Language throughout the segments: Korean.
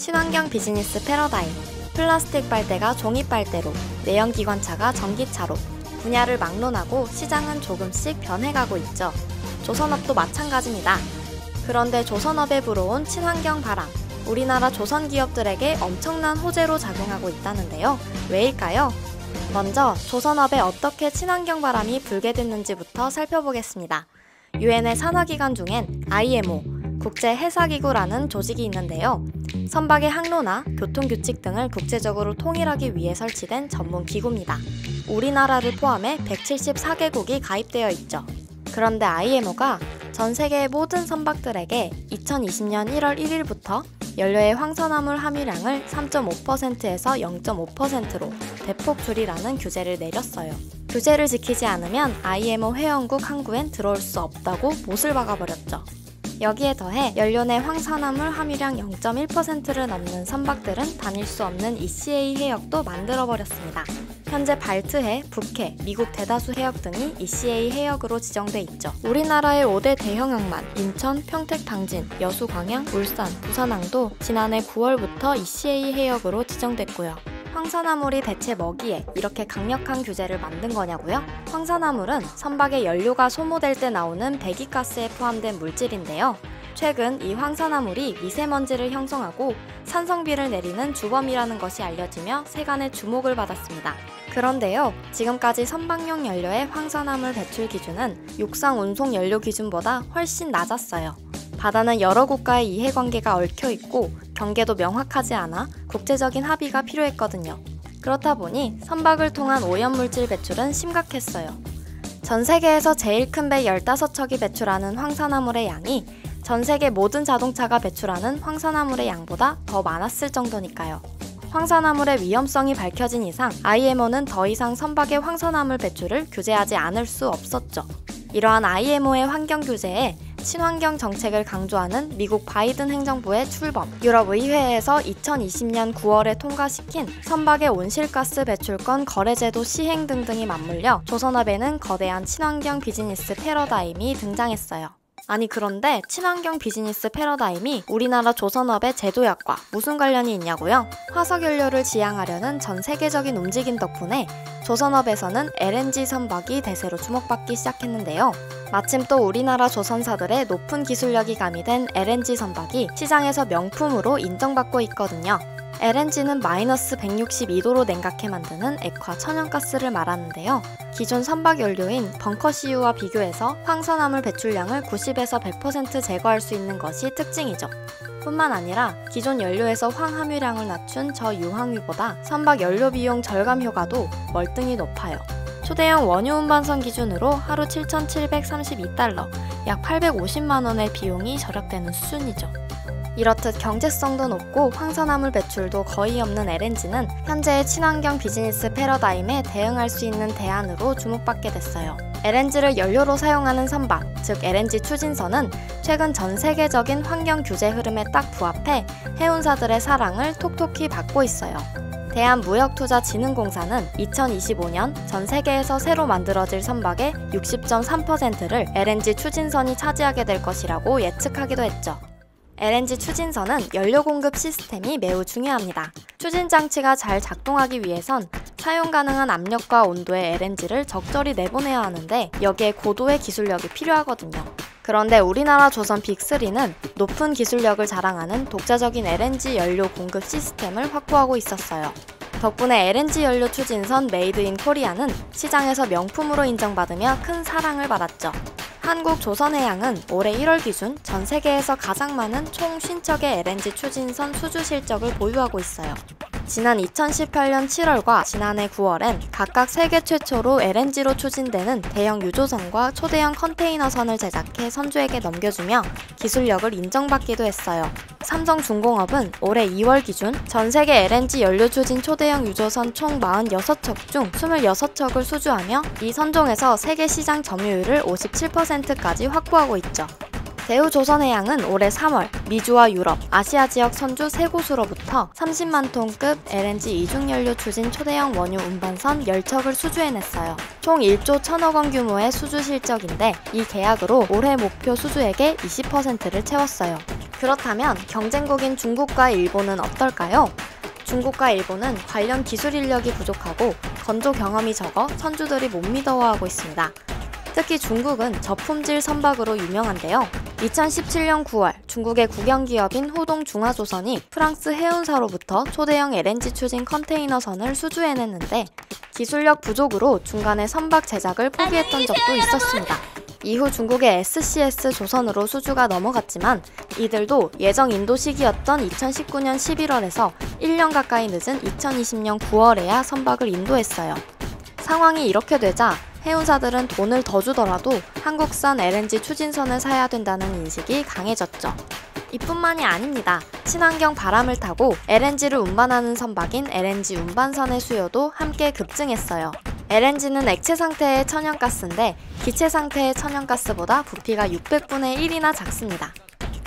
친환경 비즈니스 패러다임. 플라스틱 빨대가 종이 빨대로, 내연기관차가 전기차로 분야를 막론하고 시장은 조금씩 변해가고 있죠. 조선업도 마찬가지입니다. 그런데 조선업에 불어온 친환경 바람, 우리나라 조선 기업들에게 엄청난 호재로 작용하고 있다는데요. 왜일까요? 먼저 조선업에 어떻게 친환경 바람이 불게 됐는지부터 살펴보겠습니다. 유엔의 산하기관 중엔 IMO, 국제해사기구라는 조직이 있는데요. 선박의 항로나 교통규칙 등을 국제적으로 통일하기 위해 설치된 전문 기구입니다. 우리나라를 포함해 174개국이 가입되어 있죠. 그런데 IMO가 전 세계의 모든 선박들에게 2020년 1월 1일부터 연료의 황산화물 함유량을 3.5%에서 0.5%로 대폭 줄이라는 규제를 내렸어요. 규제를 지키지 않으면 IMO 회원국 항구엔 들어올 수 없다고 못을 박아버렸죠. 여기에 더해 연료 내 황산화물 함유량 0.1%를 넘는 선박들은 다닐 수 없는 ECA 해역도 만들어버렸습니다. 현재 발트해, 북해, 미국 대다수 해역 등이 ECA 해역으로 지정돼 있죠. 우리나라의 5대 대형항만 인천, 평택, 당진, 여수, 광양, 울산, 부산항도 지난해 9월부터 ECA 해역으로 지정됐고요. 황산화물이 대체 뭐기에 이렇게 강력한 규제를 만든 거냐고요? 황산화물은 선박의 연료가 소모될 때 나오는 배기가스에 포함된 물질인데요. 최근 이 황산화물이 미세먼지를 형성하고 산성비를 내리는 주범이라는 것이 알려지며 세간의 주목을 받았습니다. 그런데요, 지금까지 선박용 연료의 황산화물 배출 기준은 육상 운송 연료 기준보다 훨씬 낮았어요. 바다는 여러 국가의 이해관계가 얽혀있고 경계도 명확하지 않아 국제적인 합의가 필요했거든요. 그렇다 보니 선박을 통한 오염물질 배출은 심각했어요. 전 세계에서 제일 큰 배 15척이 배출하는 황산화물의 양이 전 세계 모든 자동차가 배출하는 황산화물의 양보다 더 많았을 정도니까요. 황산화물의 위험성이 밝혀진 이상 IMO는 더 이상 선박의 황산화물 배출을 규제하지 않을 수 없었죠. 이러한 IMO의 환경 규제에 친환경 정책을 강조하는 미국 바이든 행정부의 출범, 유럽의회에서 2020년 9월에 통과시킨 선박의 온실가스 배출권 거래제도 시행 등등이 맞물려 조선업에는 거대한 친환경 비즈니스 패러다임이 등장했어요. 아니 그런데 친환경 비즈니스 패러다임이 우리나라 조선업의 제도약과 무슨 관련이 있냐고요? 화석연료를 지향하려는 전 세계적인 움직임 덕분에 조선업에서는 LNG 선박이 대세로 주목받기 시작했는데요. 마침 또 우리나라 조선사들의 높은 기술력이 가미된 LNG 선박이 시장에서 명품으로 인정받고 있거든요. LNG는 마이너스 162도로 냉각해 만드는 액화 천연가스를 말하는데요. 기존 선박 연료인 벙커CU와 비교해서 황산화물 배출량을 90에서 100% 제거할 수 있는 것이 특징이죠. 뿐만 아니라 기존 연료에서 황 함유량을 낮춘 저유황유보다 선박 연료 비용 절감 효과도 월등히 높아요. 초대형 원유 운반선 기준으로 하루 7,732달러, 약 850만원의 비용이 절약되는 수준이죠. 이렇듯 경제성도 높고 황산화물 배출도 거의 없는 LNG는 현재의 친환경 비즈니스 패러다임에 대응할 수 있는 대안으로 주목받게 됐어요. LNG를 연료로 사용하는 선박, 즉 LNG 추진선은 최근 전 세계적인 환경 규제 흐름에 딱 부합해 해운사들의 사랑을 톡톡히 받고 있어요. 대한무역투자진흥공사는 2025년 전 세계에서 새로 만들어질 선박의 60.3%를 LNG 추진선이 차지하게 될 것이라고 예측하기도 했죠. LNG 추진선은 연료 공급 시스템이 매우 중요합니다. 추진 장치가 잘 작동하기 위해선 사용 가능한 압력과 온도의 LNG를 적절히 내보내야 하는데 여기에 고도의 기술력이 필요하거든요. 그런데 우리나라 조선 빅3는 높은 기술력을 자랑하는 독자적인 LNG 연료 공급 시스템을 확보하고 있었어요. 덕분에 LNG 연료 추진선 메이드 인 코리아는 시장에서 명품으로 인정받으며 큰 사랑을 받았죠. 한국조선해양은 올해 1월 기준 전 세계에서 가장 많은 총 50척의 LNG 추진선 수주 실적을 보유하고 있어요. 지난 2018년 7월과 지난해 9월엔 각각 세계 최초로 LNG로 추진되는 대형 유조선과 초대형 컨테이너선을 제작해 선주에게 넘겨주며 기술력을 인정받기도 했어요. 삼성중공업은 올해 2월 기준 전 세계 LNG 연료 추진 초대형 유조선 총 46척 중 26척을 수주하며 이 선종에서 세계 시장 점유율을 57%까지 확보하고 있죠. 대우조선해양은 올해 3월 미주와 유럽, 아시아 지역 선주 3곳으로부터 30만 톤급 LNG 이중연료 추진 초대형 원유 운반선 10척을 수주해냈어요. 총 1조 1천억 원 규모의 수주 실적인데 이 계약으로 올해 목표 수주액의 20%를 채웠어요. 그렇다면 경쟁국인 중국과 일본은 어떨까요? 중국과 일본은 관련 기술 인력이 부족하고 건조 경험이 적어 선주들이 못 믿어하고 있습니다. 특히 중국은 저품질 선박으로 유명한데요. 2017년 9월 중국의 국영기업인 호동중화조선이 프랑스 해운사로부터 초대형 LNG 추진 컨테이너선을 수주해냈는데 기술력 부족으로 중간에 선박 제작을 포기했던 적도 있었습니다. 이후 중국의 SCS 조선으로 수주가 넘어갔지만 이들도 예정 인도 시기였던 2019년 11월에서 1년 가까이 늦은 2020년 9월에야 선박을 인도했어요. 상황이 이렇게 되자 해운사들은 돈을 더 주더라도 한국산 LNG 추진선을 사야 된다는 인식이 강해졌죠. 이뿐만이 아닙니다. 친환경 바람을 타고 LNG를 운반하는 선박인 LNG 운반선의 수요도 함께 급증했어요. LNG는 액체 상태의 천연가스인데 기체 상태의 천연가스보다 부피가 600분의 1이나 작습니다.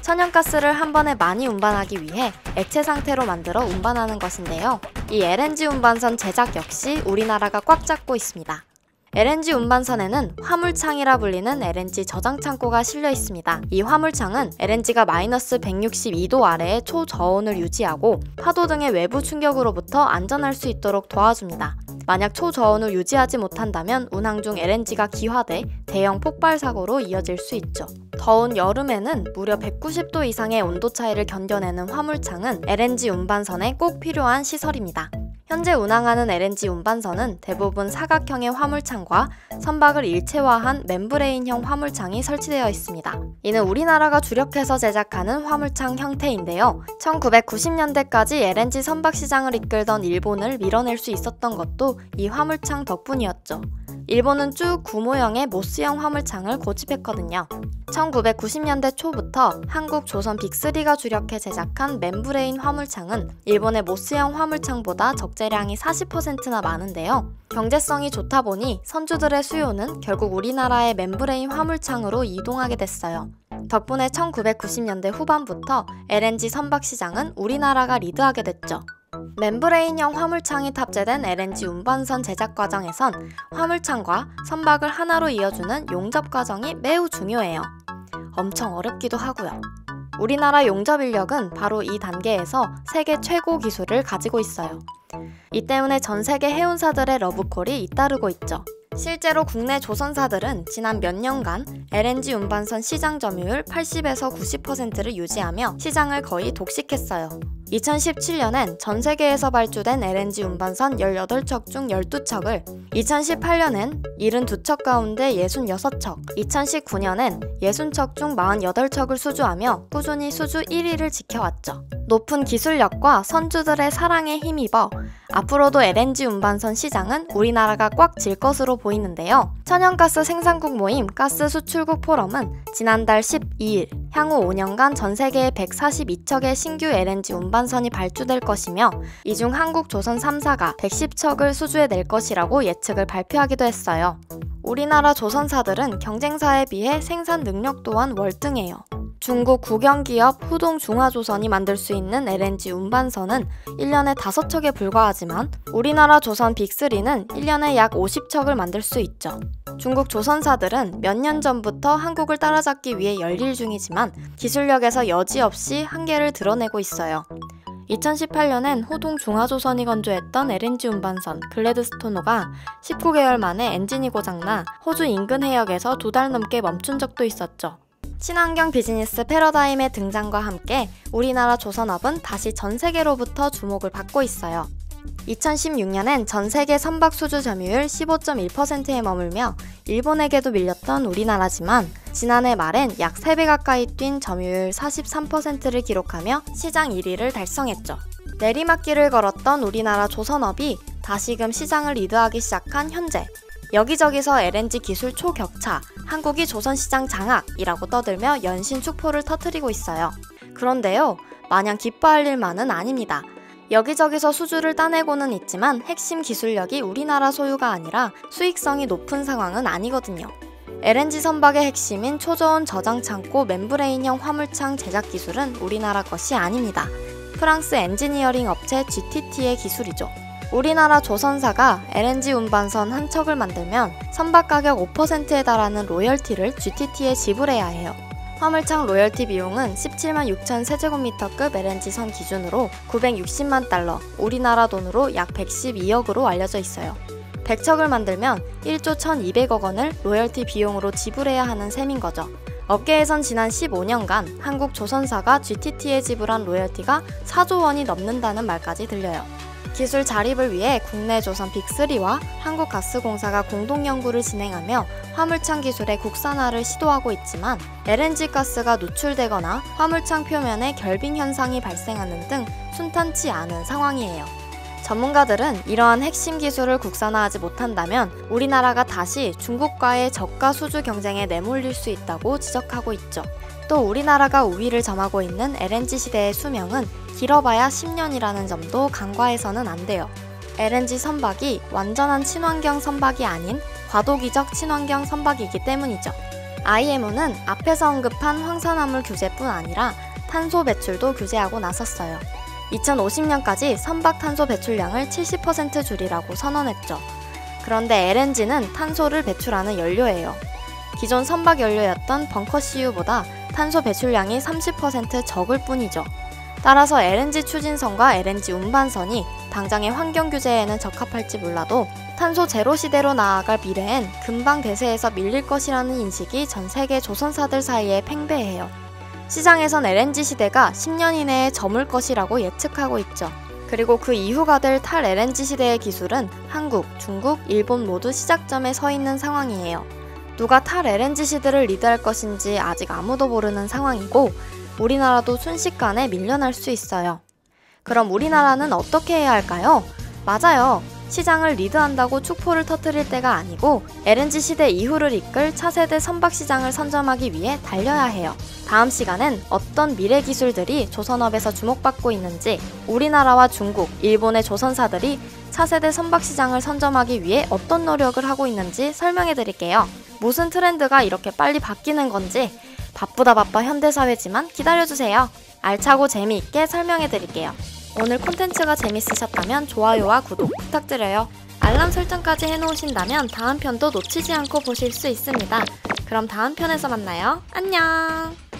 천연가스를 한 번에 많이 운반하기 위해 액체 상태로 만들어 운반하는 것인데요. 이 LNG 운반선 제작 역시 우리나라가 꽉 잡고 있습니다. LNG 운반선에는 화물창이라 불리는 LNG 저장 창고가 실려 있습니다. 이 화물창은 LNG가 마이너스 162도 아래의 초저온을 유지하고 파도 등의 외부 충격으로부터 안전할 수 있도록 도와줍니다. 만약 초저온을 유지하지 못한다면 운항 중 LNG가 기화돼 대형 폭발 사고로 이어질 수 있죠. 더운 여름에는 무려 190도 이상의 온도 차이를 견뎌내는 화물창은 LNG 운반선에 꼭 필요한 시설입니다. 현재 운항하는 LNG 운반선은 대부분 사각형의 화물창과 선박을 일체화한 멤브레인형 화물창이 설치되어 있습니다. 이는 우리나라가 주력해서 제작하는 화물창 형태인데요. 1990년대까지 LNG 선박 시장을 이끌던 일본을 밀어낼 수 있었던 것도 이 화물창 덕분이었죠. 일본은 쭉 구모형의 모스형 화물창을 고집했거든요. 1990년대 초부터 한국 조선 빅3가 주력해 제작한 멤브레인 화물창은 일본의 모스형 화물창보다 적재량이 40%나 많은데요. 경제성이 좋다 보니 선주들의 수요는 결국 우리나라의 멤브레인 화물창으로 이동하게 됐어요. 덕분에 1990년대 후반부터 LNG 선박 시장은 우리나라가 리드하게 됐죠. 멤브레인형 화물창이 탑재된 LNG 운반선 제작 과정에선 화물창과 선박을 하나로 이어주는 용접 과정이 매우 중요해요. 엄청 어렵기도 하고요. 우리나라 용접 인력은 바로 이 단계에서 세계 최고 기술을 가지고 있어요. 이 때문에 전 세계 해운사들의 러브콜이 잇따르고 있죠. 실제로 국내 조선사들은 지난 몇 년간 LNG 운반선 시장 점유율 80에서 90%를 유지하며 시장을 거의 독식했어요. 2017년엔 전 세계에서 발주된 LNG 운반선 18척 중 12척을, 2018년엔 72척 가운데 66척, 2019년엔 60척 중 48척을 수주하며 꾸준히 수주 1위를 지켜왔죠. 높은 기술력과 선주들의 사랑에 힘입어 앞으로도 LNG 운반선 시장은 우리나라가 꽉 질 것으로 보이는데요. 천연가스 생산국 모임 가스 수출국 포럼은 지난달 12일 향후 5년간 전 세계에 142척의 신규 LNG 운반선이 발주될 것이며 이 중 한국 조선 3사가 110척을 수주해낼 것이라고 예측을 발표하기도 했어요. 우리나라 조선사들은 경쟁사에 비해 생산 능력 또한 월등해요. 중국 국영기업 호동중화조선이 만들 수 있는 LNG 운반선은 1년에 5척에 불과하지만 우리나라 조선 빅3는 1년에 약 50척을 만들 수 있죠. 중국 조선사들은 몇 년 전부터 한국을 따라잡기 위해 열일 중이지만 기술력에서 여지없이 한계를 드러내고 있어요. 2018년엔 호동중화조선이 건조했던 LNG 운반선 글래드스토너가 19개월 만에 엔진이 고장나 호주 인근 해역에서 2달 넘게 멈춘 적도 있었죠. 친환경 비즈니스 패러다임의 등장과 함께 우리나라 조선업은 다시 전 세계로부터 주목을 받고 있어요. 2016년엔 전 세계 선박 수주 점유율 15.1%에 머물며 일본에게도 밀렸던 우리나라지만 지난해 말엔 약 3배 가까이 뛴 점유율 43%를 기록하며 시장 1위를 달성했죠. 내리막길을 걸었던 우리나라 조선업이 다시금 시장을 리드하기 시작한 현재, 여기저기서 LNG 기술 초격차, 한국이 조선시장 장악이라고 떠들며 연신 축포를 터뜨리고 있어요. 그런데요, 마냥 기뻐할 일만은 아닙니다. 여기저기서 수주를 따내고는 있지만 핵심 기술력이 우리나라 소유가 아니라 수익성이 높은 상황은 아니거든요. LNG 선박의 핵심인 초저온 저장 창고 멤브레인형 화물창 제작 기술은 우리나라 것이 아닙니다. 프랑스 엔지니어링 업체 GTT의 기술이죠. 우리나라 조선사가 LNG 운반선 한 척을 만들면 선박 가격 5%에 달하는 로열티를 GTT에 지불해야 해요. 화물창 로열티 비용은 17만 6천 세제곱미터급 LNG 선 기준으로 960만 달러, 우리나라 돈으로 약 112억으로 알려져 있어요. 100척을 만들면 1조 1200억 원을 로열티 비용으로 지불해야 하는 셈인 거죠. 업계에선 지난 15년간 한국 조선사가 GTT에 지불한 로열티가 4조 원이 넘는다는 말까지 들려요. 기술 자립을 위해 국내 조선 빅3와 한국가스공사가 공동 연구를 진행하며 화물창 기술의 국산화를 시도하고 있지만 LNG 가스가 누출되거나 화물창 표면에 결빙 현상이 발생하는 등 순탄치 않은 상황이에요. 전문가들은 이러한 핵심 기술을 국산화하지 못한다면 우리나라가 다시 중국과의 저가 수주 경쟁에 내몰릴 수 있다고 지적하고 있죠. 또 우리나라가 우위를 점하고 있는 LNG 시대의 수명은 길어봐야 10년이라는 점도 간과해서는 안 돼요. LNG 선박이 완전한 친환경 선박이 아닌 과도기적 친환경 선박이기 때문이죠. IMO는 앞에서 언급한 황산화물 규제뿐 아니라 탄소 배출도 규제하고 나섰어요. 2050년까지 선박 탄소 배출량을 70% 줄이라고 선언했죠. 그런데 LNG는 탄소를 배출하는 연료예요. 기존 선박 연료였던 벙커CU보다 탄소 배출량이 30% 적을 뿐이죠. 따라서 LNG 추진선과 LNG 운반선이 당장의 환경 규제에는 적합할지 몰라도 탄소 제로 시대로 나아갈 미래엔 금방 대세에서 밀릴 것이라는 인식이 전 세계 조선사들 사이에 팽배해요. 시장에선 LNG 시대가 10년 이내에 저물 것이라고 예측하고 있죠. 그리고 그 이후가 될 탈 LNG 시대의 기술은 한국, 중국, 일본 모두 시작점에 서 있는 상황이에요. 누가 탈 LNG 시대를 리드할 것인지 아직 아무도 모르는 상황이고 우리나라도 순식간에 밀려날 수 있어요. 그럼 우리나라는 어떻게 해야 할까요? 맞아요. 시장을 리드한다고 축포를 터뜨릴 때가 아니고 LNG 시대 이후를 이끌 차세대 선박 시장을 선점하기 위해 달려야 해요. 다음 시간엔 어떤 미래 기술들이 조선업에서 주목받고 있는지, 우리나라와 중국, 일본의 조선사들이 차세대 선박 시장을 선점하기 위해 어떤 노력을 하고 있는지 설명해 드릴게요. 무슨 트렌드가 이렇게 빨리 바뀌는 건지 바쁘다 바빠 현대사회지만 기다려주세요. 알차고 재미있게 설명해 드릴게요. 오늘 콘텐츠가 재밌으셨다면 좋아요와 구독 부탁드려요. 알람 설정까지 해놓으신다면 다음 편도 놓치지 않고 보실 수 있습니다. 그럼 다음 편에서 만나요. 안녕!